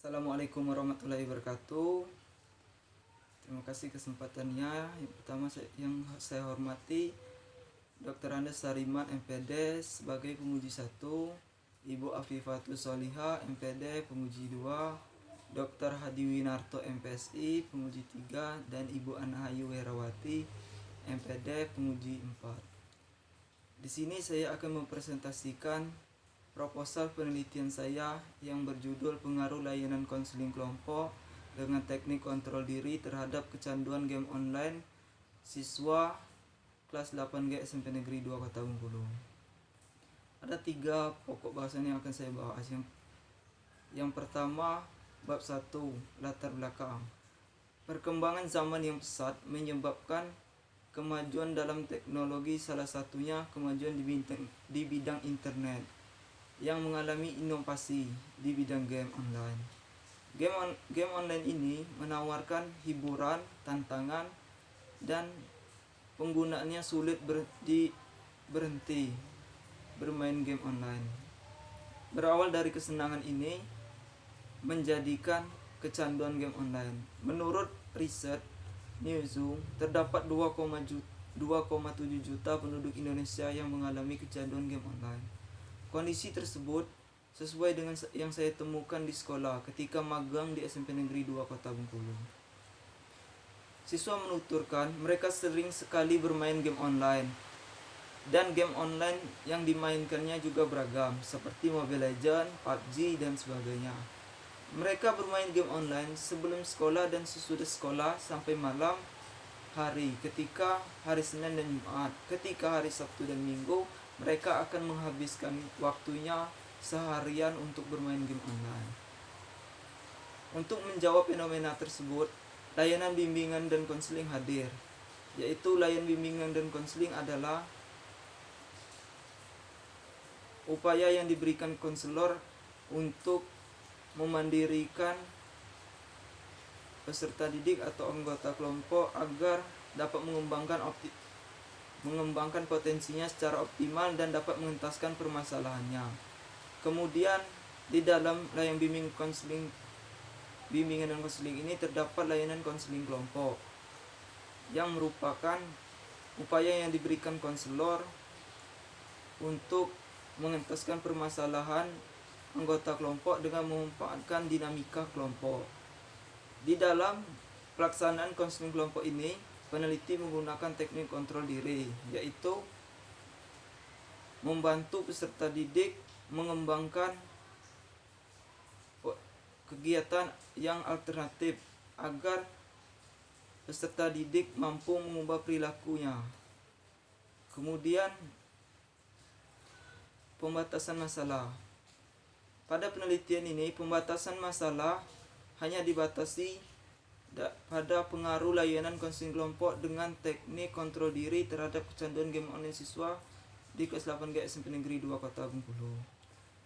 Assalamualaikum warahmatullahi wabarakatuh. Terima kasih kesempatannya. Yang pertama yang saya hormati Dr. Andes Sariman MPD sebagai penguji 1, Ibu Afifatus Soliha MPD penguji 2, Dr. Hadi Winarto MPSI penguji 3, dan Ibu Anahayu Werawati MPD penguji 4. Di sini saya akan mempresentasikan proposal penelitian saya yang berjudul pengaruh layanan konseling kelompok dengan teknik kontrol diri terhadap kecanduan game online siswa kelas 8G SMP Negeri 2 Kota Bengkulu. Ada 3 pokok bahasan yang akan saya bahas. Yang pertama, bab 1, latar belakang. Perkembangan zaman yang pesat menyebabkan kemajuan dalam teknologi, salah satunya kemajuan di bidang internet yang mengalami inovasi di bidang game online. Game online ini menawarkan hiburan, tantangan, dan penggunaannya sulit berhenti bermain game online. Berawal dari kesenangan ini menjadikan kecanduan game online. Menurut riset Newzoo, terdapat 2,7 juta penduduk Indonesia yang mengalami kecanduan game online. Kondisi tersebut sesuai dengan yang saya temukan di sekolah ketika magang di SMP Negeri 2 Kota Bengkulu. Siswa menuturkan mereka sering sekali bermain game online, dan game online yang dimainkannya juga beragam seperti Mobile Legends, PUBG, dan sebagainya. Mereka bermain game online sebelum sekolah dan sesudah sekolah sampai malam hari, ketika hari Senin dan Jumat. Ketika hari Sabtu dan Minggu, mereka akan menghabiskan waktunya seharian untuk bermain game online. Untuk menjawab fenomena tersebut, layanan bimbingan dan konseling hadir, yaitu layanan bimbingan dan konseling adalah upaya yang diberikan konselor untuk memandirikan peserta didik atau anggota kelompok agar dapat mengembangkan potensinya secara optimal dan dapat mengentaskan permasalahannya. Kemudian di dalam layanan bimbingan dan konseling ini terdapat layanan konseling kelompok yang merupakan upaya yang diberikan konselor untuk mengentaskan permasalahan anggota kelompok dengan memanfaatkan dinamika kelompok. Di dalam pelaksanaan konseling kelompok ini, peneliti menggunakan teknik kontrol diri, yaitu membantu peserta didik mengembangkan kegiatan yang alternatif agar peserta didik mampu mengubah perilakunya. Kemudian pembatasan masalah. Pada penelitian ini, pembatasan masalah hanya dibatasi pada pengaruh layanan konseling kelompok dengan teknik kontrol diri terhadap kecanduan game online siswa di kelas 8G SMP Negeri 2 Kota Bengkulu.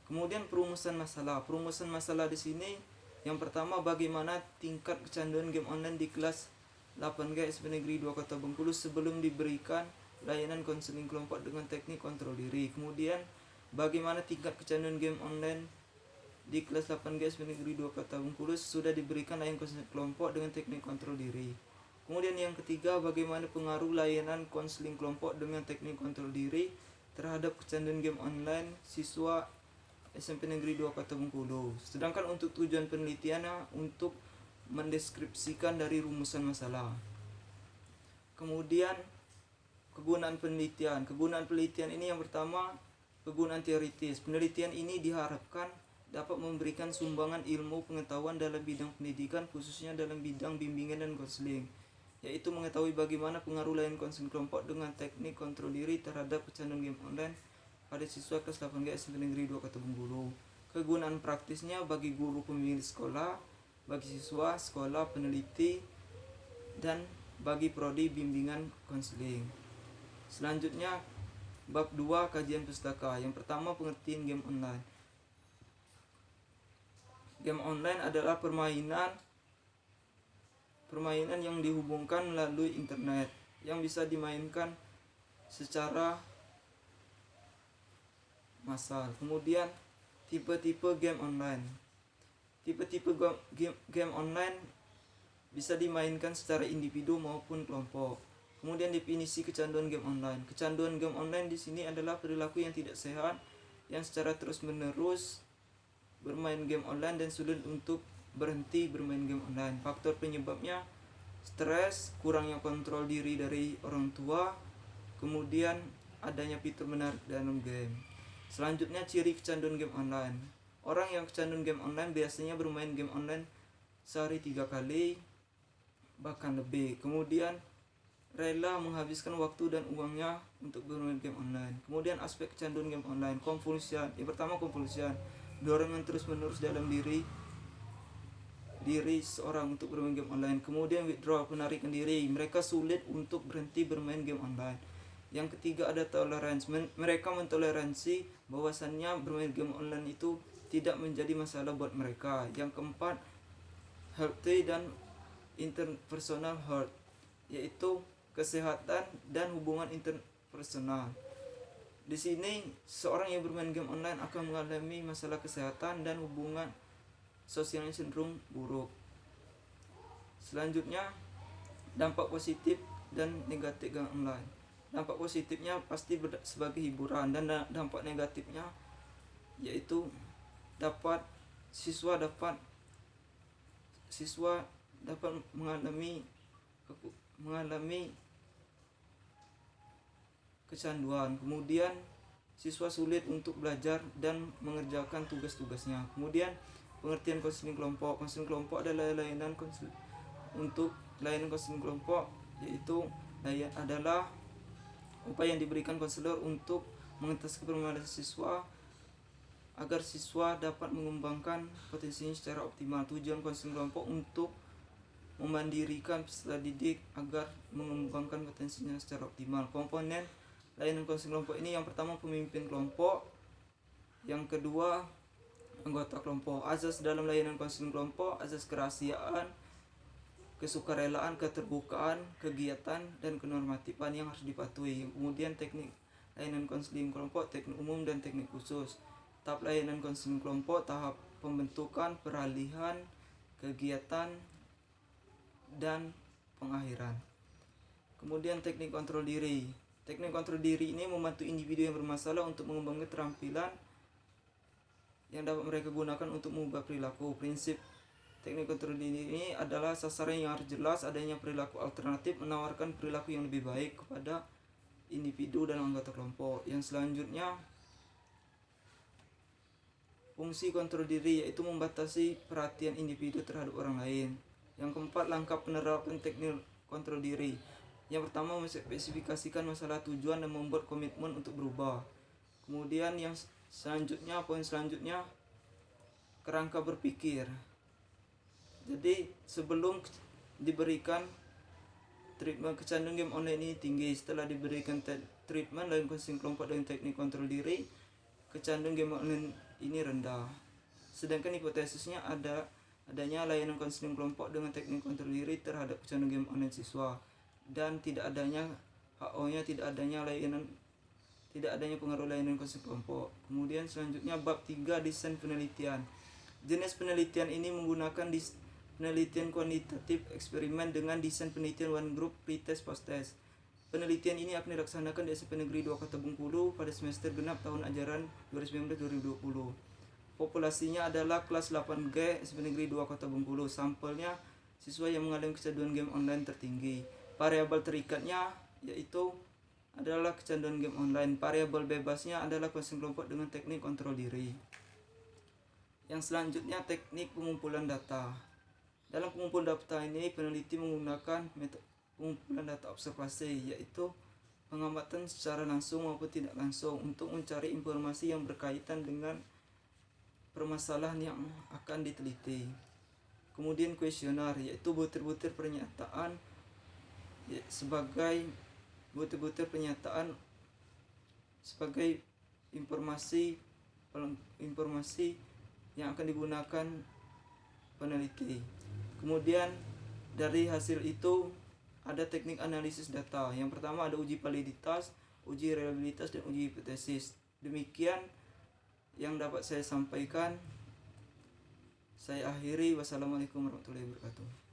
Kemudian perumusan masalah. Perumusan masalah di sini yang pertama, bagaimana tingkat kecanduan game online di kelas 8G SMP Negeri 2 Kota Bengkulu sebelum diberikan layanan konseling kelompok dengan teknik kontrol diri. Kemudian bagaimana tingkat kecanduan game online di kelas 8G SMP Negeri 2 Kota Bengkulu sudah diberikan layanan konseling kelompok dengan teknik kontrol diri. Kemudian yang ketiga, bagaimana pengaruh layanan konseling kelompok dengan teknik kontrol diri terhadap kecanduan game online siswa SMP Negeri 2 Kota Bengkulu. Sedangkan untuk tujuan penelitiannya untuk mendeskripsikan dari rumusan masalah. Kemudian kegunaan penelitian. Kegunaan penelitian ini yang pertama, kegunaan teoritis. Penelitian ini diharapkan dapat memberikan sumbangan ilmu pengetahuan dalam bidang pendidikan, khususnya dalam bidang bimbingan dan konseling, yaitu mengetahui bagaimana pengaruh layanan konseling kelompok dengan teknik kontrol diri terhadap kecanduan game online pada siswa kelas 8G SMP Negeri 2 Kota Bengkulu. Kegunaan praktisnya bagi guru pembimbing sekolah, bagi siswa sekolah, peneliti, dan bagi prodi bimbingan konseling. Selanjutnya bab 2, kajian pustaka. Yang pertama, pengertian game online. Game online adalah permainan yang dihubungkan melalui internet yang bisa dimainkan secara massal. Kemudian tipe-tipe game online. Tipe-tipe game online bisa dimainkan secara individu maupun kelompok. Kemudian definisi kecanduan game online. Kecanduan game online di sini adalah perilaku yang tidak sehat yang secara terus-menerus bermain game online dan sulit untuk berhenti bermain game online. Faktor penyebabnya stres, kurangnya kontrol diri dari orang tua, kemudian adanya fitur menarik dalam game. Selanjutnya, ciri kecanduan game online. Orang yang kecanduan game online biasanya bermain game online sehari 3 kali bahkan lebih. Kemudian rela menghabiskan waktu dan uangnya untuk bermain game online. Kemudian aspek kecanduan game online. Kompulsian. Yang pertama, kompulsian, dorongan terus-menerus dalam diri seorang untuk bermain game online. Kemudian withdrawal, penarikan diri, mereka sulit untuk berhenti bermain game online. Yang ketiga, ada toleransi, mereka mentoleransi bahwasannya bermain game online itu tidak menjadi masalah buat mereka. Yang keempat, healthy dan interpersonal health, yaitu kesehatan dan hubungan interpersonal. Di sini seorang yang bermain game online akan mengalami masalah kesehatan dan hubungan sosialnya cenderung buruk. Selanjutnya, dampak positif dan negatif game online. Dampak positifnya pasti sebagai hiburan, dan dampak negatifnya yaitu siswa dapat mengalami kecanduan. Kemudian siswa sulit untuk belajar dan mengerjakan tugas-tugasnya. Kemudian pengertian konseling kelompok. Konseling kelompok adalah layanan konseling kelompok, yaitu adalah upaya yang diberikan konselor untuk mengentaskan permasalahan siswa agar siswa dapat mengembangkan potensinya secara optimal. Tujuan konseling kelompok untuk memandirikan peserta didik agar mengembangkan potensinya secara optimal. Komponen layanan konseling kelompok ini, yang pertama pemimpin kelompok, yang kedua anggota kelompok. Azas dalam layanan konseling kelompok: azas kerahasiaan, kesukarelaan, keterbukaan, kegiatan, dan kenormatifan yang harus dipatuhi. Kemudian teknik layanan konseling kelompok, teknik umum dan teknik khusus. Tahap layanan konseling kelompok: tahap pembentukan, peralihan, kegiatan, dan pengakhiran. Kemudian teknik kontrol diri. Teknik kontrol diri ini membantu individu yang bermasalah untuk mengembangkan keterampilan yang dapat mereka gunakan untuk mengubah perilaku. Prinsip teknik kontrol diri ini adalah sasaran yang harus jelas, adanya perilaku alternatif, menawarkan perilaku yang lebih baik kepada individu dan anggota kelompok. Yang selanjutnya, fungsi kontrol diri, yaitu membatasi perhatian individu terhadap orang lain. Yang keempat, langkah penerapan teknik kontrol diri. Yang pertama, menspesifikasikan masalah tujuan dan membuat komitmen untuk berubah. Kemudian yang selanjutnya, poin selanjutnya, kerangka berpikir. Jadi sebelum diberikan treatment kecanduan game online ini tinggi, setelah diberikan treatment lain konseling kelompok dengan teknik kontrol diri, kecanduan game online ini rendah. Sedangkan hipotesisnya adanya layanan konseling kelompok dengan teknik kontrol diri terhadap kecanduan game online siswa, dan tidak adanya HO-nya, tidak adanya pengaruh layanan konseling kelompok. Kemudian selanjutnya, bab 3, desain penelitian. Jenis penelitian ini menggunakan penelitian kuantitatif eksperimen dengan desain penelitian one group pre-test post-test. Penelitian ini akan dilaksanakan di SMP Negeri 2 Kota Bengkulu pada semester genap tahun ajaran 2019-2020. Populasinya adalah kelas 8G SMP Negeri 2 Kota Bengkulu. Sampelnya siswa yang mengalami kecanduan game online tertinggi. Variabel terikatnya yaitu adalah kecanduan game online. Variabel bebasnya adalah konseling kelompok dengan teknik kontrol diri. Yang selanjutnya, teknik pengumpulan data. Dalam pengumpulan data ini, peneliti menggunakan metode pengumpulan data observasi, yaitu pengamatan secara langsung maupun tidak langsung untuk mencari informasi yang berkaitan dengan permasalahan yang akan diteliti. Kemudian kuesioner, yaitu butir-butir pernyataan sebagai informasi yang akan digunakan peneliti. Kemudian dari hasil itu ada teknik analisis data. Yang pertama ada uji validitas, uji reliabilitas, dan uji hipotesis. Demikian yang dapat saya sampaikan. Saya akhiri, wassalamualaikum warahmatullahi wabarakatuh.